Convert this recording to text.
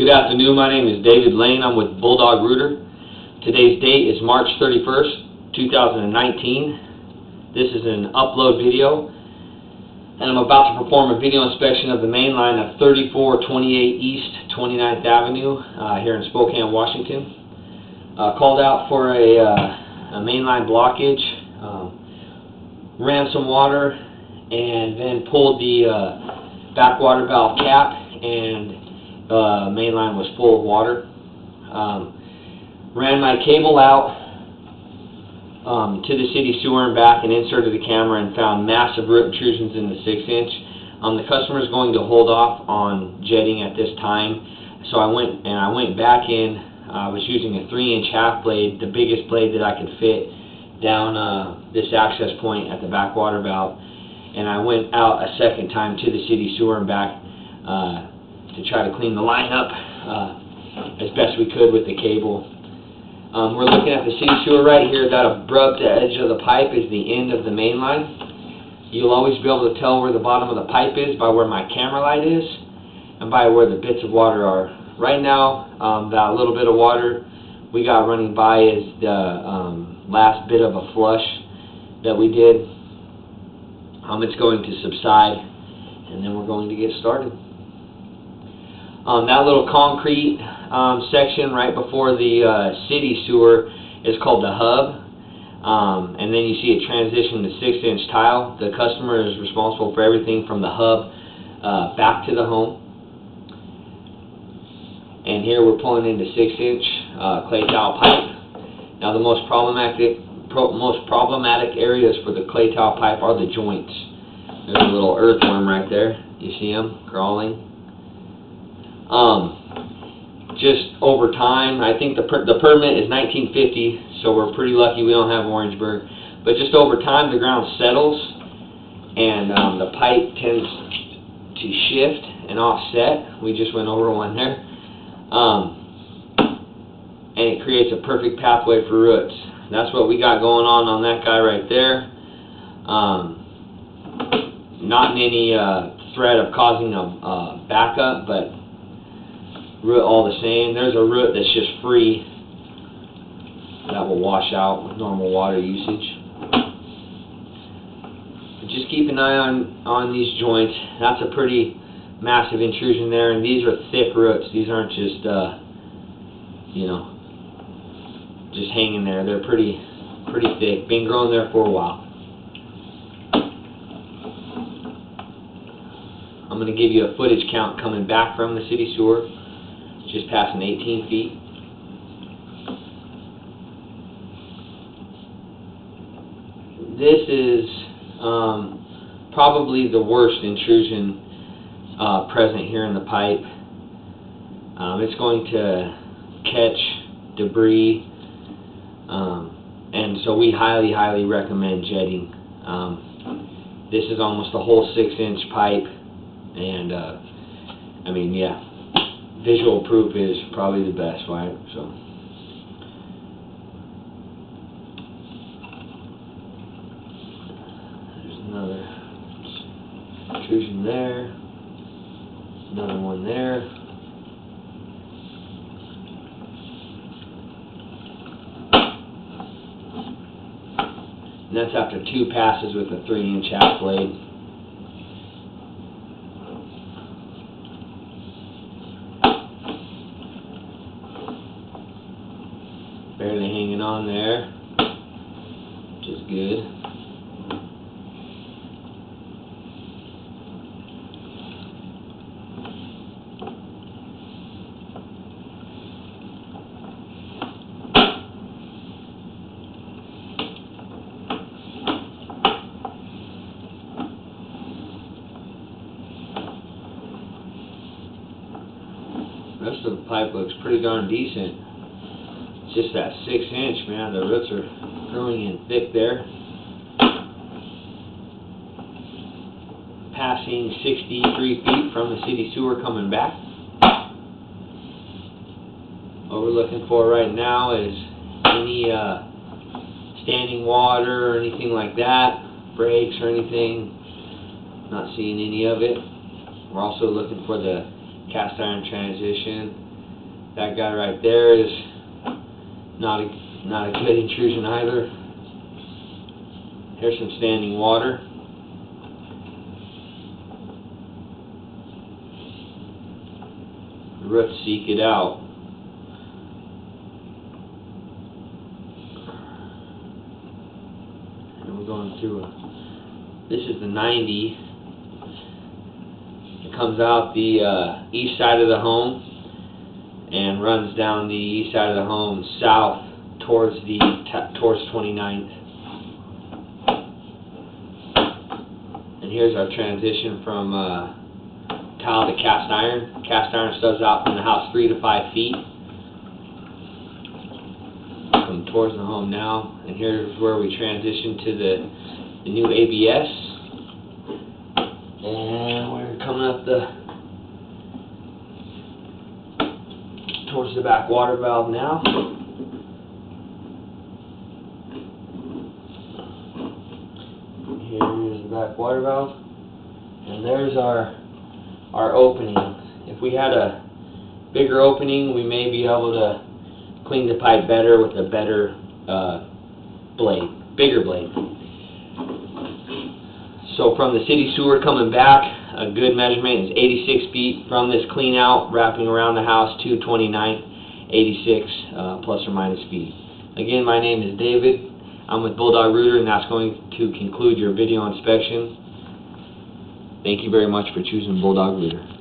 Good afternoon, my name is David Lane. I'm with Bulldog Rooter. Today's date is March 31st, 2019. This is an upload video, and I'm about to perform a video inspection of the main line of 3428 East 29th Avenue here in Spokane, Washington. Called out for a mainline blockage, ran some water, and then pulled the backwater valve cap, and main line was full of water. Ran my cable out to the city sewer and back and inserted the camera and found massive root intrusions in the 6-inch. The customer is going to hold off on jetting at this time, so I went back in. I was using a 3-inch half blade, the biggest blade that I could fit, down this access point at the backwater valve, and I went out a second time to the city sewer and back to try to clean the line up as best we could with the cable. We're looking at the city sewer right here. That abrupt edge of the pipe is the end of the main line. You'll always be able to tell where the bottom of the pipe is by where my camera light is and by where the bits of water are. Right now, that little bit of water we got running by is the last bit of a flush that we did. It's going to subside, and then we're going to get started. That little concrete section right before the city sewer is called the hub, and then you see it transition to 6-inch tile. The customer is responsible for everything from the hub back to the home. And here we're pulling into 6-inch clay tile pipe. Now the most problematic areas for the clay tile pipe are the joints. There's a little earthworm right there. You see him crawling. Just over time, I think the permit is 1950, so we're pretty lucky we don't have Orangeburg. But just over time, the ground settles, and the pipe tends to shift and offset. We just went over one there. And it creates a perfect pathway for roots. That's what we got going on that guy right there. Not in any threat of causing a backup, but root all the same. There's a root that's just free that will wash out with normal water usage. But just keep an eye on these joints. That's a pretty massive intrusion there, and these are thick roots. These aren't just just hanging there. They're pretty thick. Been growing there for a while. I'm going to give you a footage count coming back from the city sewer. Just passing 18 feet. This is probably the worst intrusion present here in the pipe. It's going to catch debris, and so we highly recommend jetting. This is almost a whole 6-inch pipe, and I mean, yeah, visual proof is probably the best, right? So there's another intrusion there, another one there. And that's after 2 passes with a 3-inch half blade. Barely hanging on there, which is good. The rest of the pipe looks pretty darn decent. It's just that 6-inch, man. The roots are growing in thick there. Passing 63 feet from the city sewer coming back. What we're looking for right now is any standing water or anything like that, breaks or anything. Not seeing any of it. We're also looking for the cast iron transition. That guy right there is not a good intrusion either. Here's some standing water. The roots seek it out. And we're going through this is the 90. It comes out the east side of the home and runs down the east side of the home south towards 29th. And here's our transition from tile to cast iron. Cast iron stubs out from the house 3 to 5 feet. Come towards the home now, and here's where we transition to the new ABS. And we're coming up towards the back water valve now. Here's the back water valve, and there's our opening. If we had a bigger opening, we may be able to clean the pipe better with a better bigger blade. So from the city sewer coming back, a good measurement is 86 feet from this clean out, wrapping around the house to 29, 86 plus or minus feet. Again, my name is David. I'm with Bulldog Rooter, and that's going to conclude your video inspection. Thank you very much for choosing Bulldog Rooter.